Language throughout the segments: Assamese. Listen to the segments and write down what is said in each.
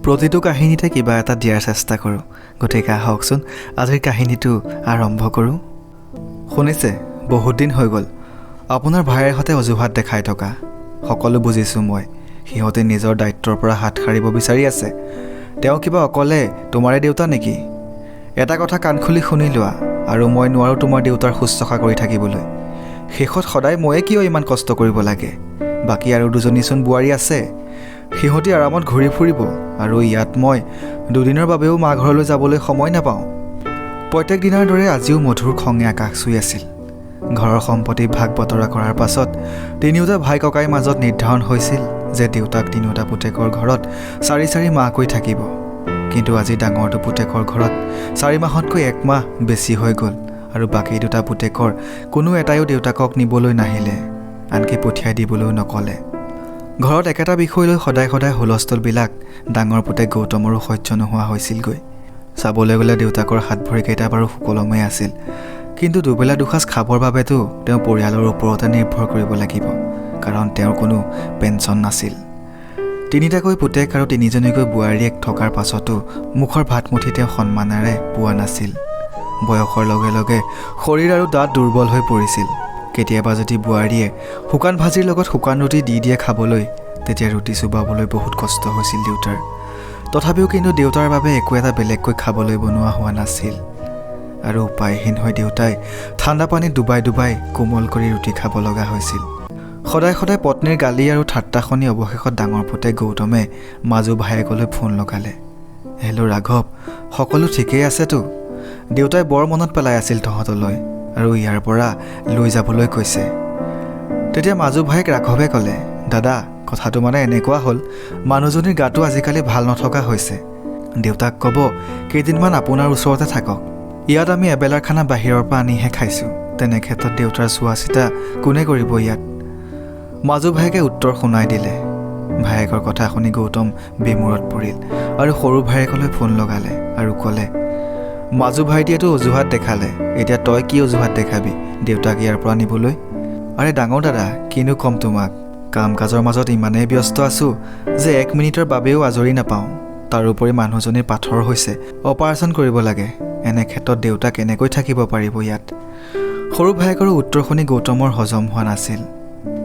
প্ৰতিটো কাহিনীতে কিবা এটা দিয়াৰ চেষ্টা কৰোঁ। গতিকে আহকচোন আজিৰ কাহিনীটো আৰম্ভ কৰোঁ। শুনিছে, বহুত দিন হৈ গ'ল আপোনাৰ ভাইৰ সৈতে অজুহাত দেখাই থকা। সকলো বুজিছোঁ মই। সিহঁতে নিজৰ দায়িত্বৰ পৰা হাত সাৰিব বিচাৰি আছে। তেওঁ কিবা অকলে তোমাৰে দেউতা নেকি? এটা কথা কাণ খুলি শুনি লোৱা, আৰু মই নোৱাৰোঁ তোমাৰ দেউতাৰ শুশ্ৰূষা কৰি থাকিবলৈ। শেষত সদায় ময়ে কিয় ইমান কষ্ট কৰিব লাগে? বাকী আৰু দুজনীচোন বোৱাৰী আছে। সিহঁতি আৰামত ঘূৰি ফুৰিব, আৰু ইয়াত মই দুদিনৰ বাবেও মা ঘৰলৈ যাবলৈ সময় নাপাওঁ। প্ৰত্যেক দিনাৰ দৰে আজিও মধুৰ খঙে আকাশ চুই আছিল। ঘৰৰ সম্পত্তি ভাগ বতৰা কৰাৰ পাছত তিনিওটা ভাই ককাইৰ মাজত নিৰ্ধাৰণ হৈছিল যে দেউতাক তিনিওটা পুতেকৰ ঘৰত 4 মাহকৈ থাকিব। কিন্তু আজি ডাঙৰটো পুতেকৰ ঘৰত 4 মাহতকৈ 1 মাহ বেছি হৈ গ'ল, আৰু বাকী দুটা পুতেকৰ কোনো এটাইও দেউতাকক নিবলৈ নাহিলে, আনকি পঠিয়াই দিবলৈও নক'লে। ঘৰত একেটা বিষয় লৈ সদায় হুলস্থুলবিলাক ডাঙৰ পুতেক গৌতমৰো সহ্য নোহোৱা হৈছিলগৈ। চাবলৈ গ'লে দেউতাকৰ হাত ভৰিকেইটা বাৰু সুকলমে আছিল, কিন্তু দুবেলা দুসাঁজ খাবৰ বাবেতো তেওঁ পৰিয়ালৰ ওপৰতে নিৰ্ভৰ কৰিব লাগিব, কাৰণ তেওঁৰ কোনো পেঞ্চন নাছিল। 3টাকৈ পুতেক আৰু 3জনীকৈ বোৱাৰীয়েক থকাৰ পাছতো মুখৰ ভাতমুঠি তেওঁ সন্মানেৰে পোৱা নাছিল। বয়সৰ লগে লগে শৰীৰ আৰু দাঁত দুৰ্বল হৈ পৰিছিল। কেতিয়াবা যদি বোৱাৰীয়ে শুকান ভাজিৰ লগত শুকান ৰুটি দি দিয়ে খাবলৈ, তেতিয়া ৰুটি চুবাবলৈ বহুত কষ্ট হৈছিল দেউতাৰ। তথাপিও কিন্তু দেউতাৰ বাবে একো এটা বেলেগকৈ খাবলৈ বনোৱা হোৱা নাছিল, আৰু উপায়হীন হৈ দেউতাই ঠাণ্ডা পানীত ডুবাই কোমল কৰি ৰুটি খাব লগা হৈছিল। সদায় পত্নীৰ গালি আৰু ঠাট্টা শুনি অৱশেষত ডাঙৰ পুতেক গৌতমে মাজু ভায়েকলৈ ফোন লগালে। হেল্ল' ৰাঘৱ, সকলো ঠিকেই আছেতো? দেউতাই বৰ মনত পেলাই আছিল তহঁতলৈ, আৰু ইয়াৰ পৰা লৈ যাবলৈ কৈছে। তেতিয়া মাজু ভায়েক ৰাঘৱে ক'লে, দাদা, কথাটো মানে এনেকুৱা হ'ল, মানুহজনীৰ গাটো আজিকালি ভাল নথকা হৈছে। দেউতাক ক'ব কেইদিনমান আপোনাৰ ওচৰতে থাকক। ইয়াত আমি এবেলাৰ খানা বাহিৰৰ পৰা আনিহে খাইছোঁ। তেনে ক্ষেত্ৰত দেউতাৰ চোৱা চিতা কোনে কৰিব ইয়াত? মাজু ভায়েকে উত্তৰ শুনাই দিলে। ভায়েকৰ কথা শুনি গৌতম বিমূৰত পৰিল, আৰু সৰু ভায়েকলৈ ফোন লগালে আৰু ক'লে, মাজু ভাইটিয়েতো অজুহাত দেখালে, এতিয়া তই কি অজুহাত দেখাবি দেউতাক ইয়াৰ পৰা নিবলৈ? আৰে ডাঙৰ দাদা, কিনো ক'ম তোমাক, কাম কাজৰ মাজত ইমানেই ব্যস্ত আছোঁ যে 1 মিনিটৰ বাবেও আজৰি নাপাওঁ। তাৰোপৰি মানুহজনীৰ পাথৰ হৈছে, অপাৰেশ্যন কৰিব লাগে। এনে ক্ষেত্ৰত দেউতা কেনেকৈ থাকিব পাৰিব ইয়াত? সৰু ভায়েকৰ উত্তৰ শুনি গৌতমৰ হজম হোৱা নাছিল।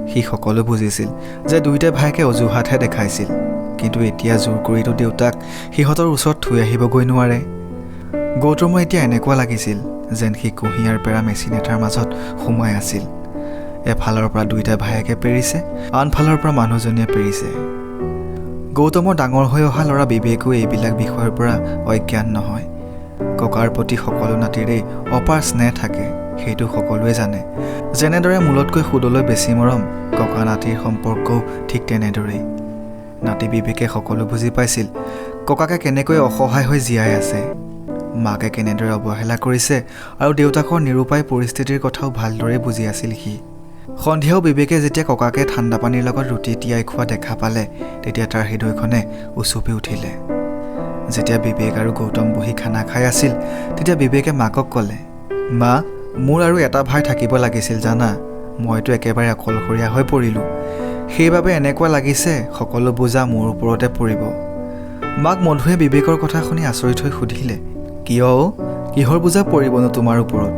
সি সকলো বুজিছিল যে দুয়োটা ভায়েকে অজুহাতহে দেখাইছিল, কিন্তু এতিয়া জোৰ কৰিতো দেউতাক সিহঁতৰ ওচৰত থৈ আহিবগৈ নোৱাৰে। গৌতমৰ এতিয়া এনেকুৱা লাগিছিল যেন সি কুঁহিয়াৰ পেৰা মেচিন এটাৰ মাজত সোমাই আছিল। এফালৰ পৰা দুয়োটা ভায়েকে পেৰিছে, আনফালৰ পৰা মানুহজনীয়ে পেৰিছে। গৌতমৰ ডাঙৰ হৈ অহা ল'ৰা বিবেকো এইবিলাক বিষয়ৰ পৰা অজ্ঞান নহয়। ককাৰ প্ৰতি সকলো নাতিৰেই অপাৰ স্নেহ থাকে, সেইটো সকলোৱে জানে। যেনেদৰে মূলতকৈ সুদলৈ বেছি মৰম, ককা নাতিৰ সম্পৰ্কও ঠিক তেনেদৰেই। নাতি বিবেকে সকলো বুজি পাইছিল ককাকে কেনেকৈ অসহায় হৈ জীয়াই আছে, মাকে কেনেদৰে অৱহেলা কৰিছে, আৰু দেউতাকৰ নিৰুপায় পৰিস্থিতিৰ কথাও ভালদৰে বুজি আছিল সি। সন্ধিয়াও বিবেকে যেতিয়া ককাকে ঠাণ্ডা পানীৰ লগত ৰুটি তিয়াই খোৱা দেখা পালে, তেতিয়া তাৰ হৃদয়খনে উচুপি উঠিলে। যেতিয়া বিবেক আৰু গৌতম বহি খানা খাই আছিল, তেতিয়া বিবেকে মাকক ক'লে, মা, মোৰ আৰু এটা ভাই থাকিব লাগিছিল জানা, মইতো একেবাৰে অকলশৰীয়া হৈ পৰিলোঁ। সেইবাবে এনেকুৱা লাগিছে সকলো বোজা মোৰ ওপৰতে পৰিব। মাক মধুৱে বিবেকৰ কথা শুনি আচৰিত হৈ সুধিলে, কিয়? কিহৰ বোজা পৰিবনো তোমাৰ ওপৰত?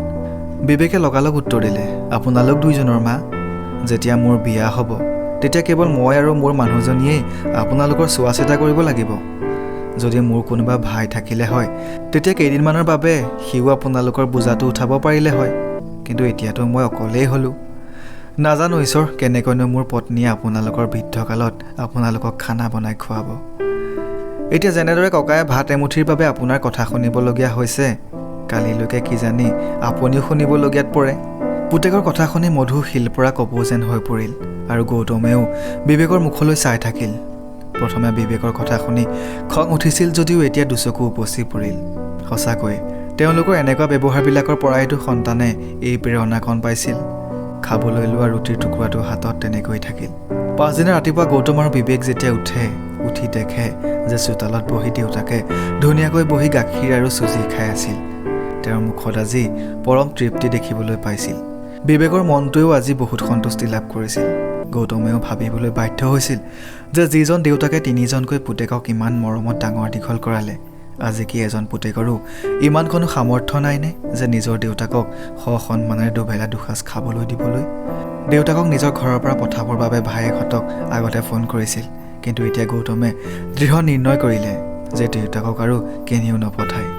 বিবেকে লগালগ উত্তৰ দিলে, আপোনালোক দুইজনৰ মা। যেতিয়া মোৰ বিয়া হ'ব, তেতিয়া কেৱল মই আৰু মোৰ মানুহজনীয়েই আপোনালোকৰ চোৱা চিতা কৰিব লাগিব। যদি মোৰ কোনোবা ভাই থাকিলে হয়, তেতিয়া কেইদিনমানৰ বাবে সিও আপোনালোকৰ বোজাটো উঠাব পাৰিলে হয়, কিন্তু এতিয়াতো মই অকলেই হ'লোঁ। নাজানো ঈশ্বৰ, কেনেকৈনো মোৰ পত্নীয়ে আপোনালোকৰ বৃদ্ধকালত আপোনালোকক খানা বনাই খুৱাব। এতিয়া যেনেদৰে ককায়ে ভাত এমুঠিৰ বাবে আপোনাৰ কথা শুনিবলগীয়া হৈছে, কালিলৈকে কিজানি আপুনিও শুনিবলগীয়াত পৰে। পুতেকৰ কথা শুনি মধু শিলপৰা কপৌ যেন হৈ পৰিল, আৰু গৌতমেও বিবেকৰ মুখলৈ চাই থাকিল। প্ৰথমে বিবেকৰ কথা শুনি খং উঠিছিল যদিও এতিয়া দুচকু উপচি পৰিল। সঁচাকৈ তেওঁলোকৰ এনেকুৱা ব্যৱহাৰবিলাকৰ পৰাইতো সন্তানে এই প্ৰেৰণাকণ পাইছিল। খাবলৈ লোৱা ৰুটিৰ টুকুৰাটো হাতত তেনেকৈ থাকিল। পাছদিনা ৰাতিপুৱা গৌতম আৰু বিবেক যেতিয়া উঠি দেখে যে চোতালত বহি দেউতাকে ধুনীয়াকৈ বহি গাখীৰ আৰু চুজি খাই আছিল। তেওঁৰ মুখত আজি পৰম তৃপ্তি দেখিবলৈ পাইছিল। বিবেকৰ মনটোৱেও আজি বহুত সন্তুষ্টি লাভ কৰিছিল। গৌতমেও ভাবিবলৈ বাধ্য হৈছিল যে যিজন দেউতাকে তিনিজনকৈ পুতেকক ইমান মৰমত ডাঙৰ দীঘল কৰালে, আজি কি এজন পুতেকৰো ইমানকণো সামৰ্থ্য নাইনে যে নিজৰ দেউতাকক সসন্মানেৰে দুবেলা দুসাঁজ খাবলৈ দিবলৈ? দেউতাকক নিজৰ ঘৰৰ পৰা পঠাবৰ বাবে ভায়েকহঁতক আগতে ফোন কৰিছিল, কিন্তু এতিয়া গৌতমে দৃঢ় নিৰ্ণয় কৰিলে যে দেউতাকক আৰু কেনিও নপঠায়।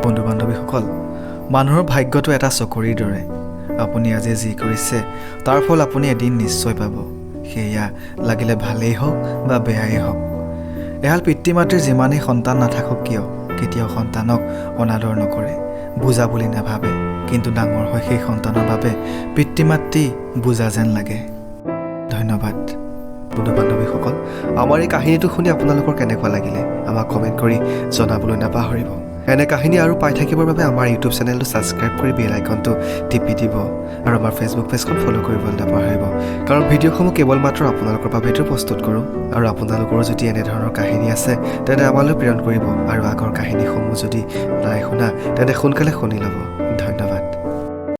বন্ধু বান্ধৱীসকল, মানুহৰ ভাগ্যটো এটা চকৰিৰ দৰে। আপুনি আজি যি কৰিছে তাৰ ফল আপুনি এদিন নিশ্চয় পাব, সেয়া লাগিলে ভালেই হওক বা বেয়াই হওক। এহাল পিতৃ মাতৃৰ যিমানেই সন্তান নাথাকক কিয় কেতিয়াও সন্তানক অনাদৰ নকৰে, বুজা বুলি নাভাবে, কিন্তু ডাঙৰ হৈ সেই সন্তানৰ বাবে পিতৃ মাতৃ বুজা যেন লাগে। ধন্যবাদ। বন্ধু বান্ধৱীসকল, আমাৰ এই কাহিনীটো শুনি আপোনালোকৰ কেনেকুৱা লাগিলে আমাক কমেণ্ট কৰি জনাবলৈ নাপাহৰিব। এনে কাহিনী আৰু পাই থাকিবৰ বাবে আমাৰ ইউটিউব চেনেলটো ছাবস্ক্ৰাইব কৰি বেল আইকনটো টিপি দিব আৰু আমাৰ ফেচবুক পেজখন ফ'ল' কৰিবলৈ নাপাহৰিব, কাৰণ ভিডিঅ'সমূহ কেৱল মাত্ৰ আপোনালোকৰ বাবেতো প্ৰস্তুত কৰোঁ। আৰু আপোনালোকৰো যদি এনেধৰণৰ কাহিনী আছে তেন্তে আমালৈ প্ৰেৰণ কৰিব, আৰু আগৰ কাহিনীসমূহ যদি নাই শুনা তেন্তে সোনকালে শুনি ল'ব। ধন্যবাদ।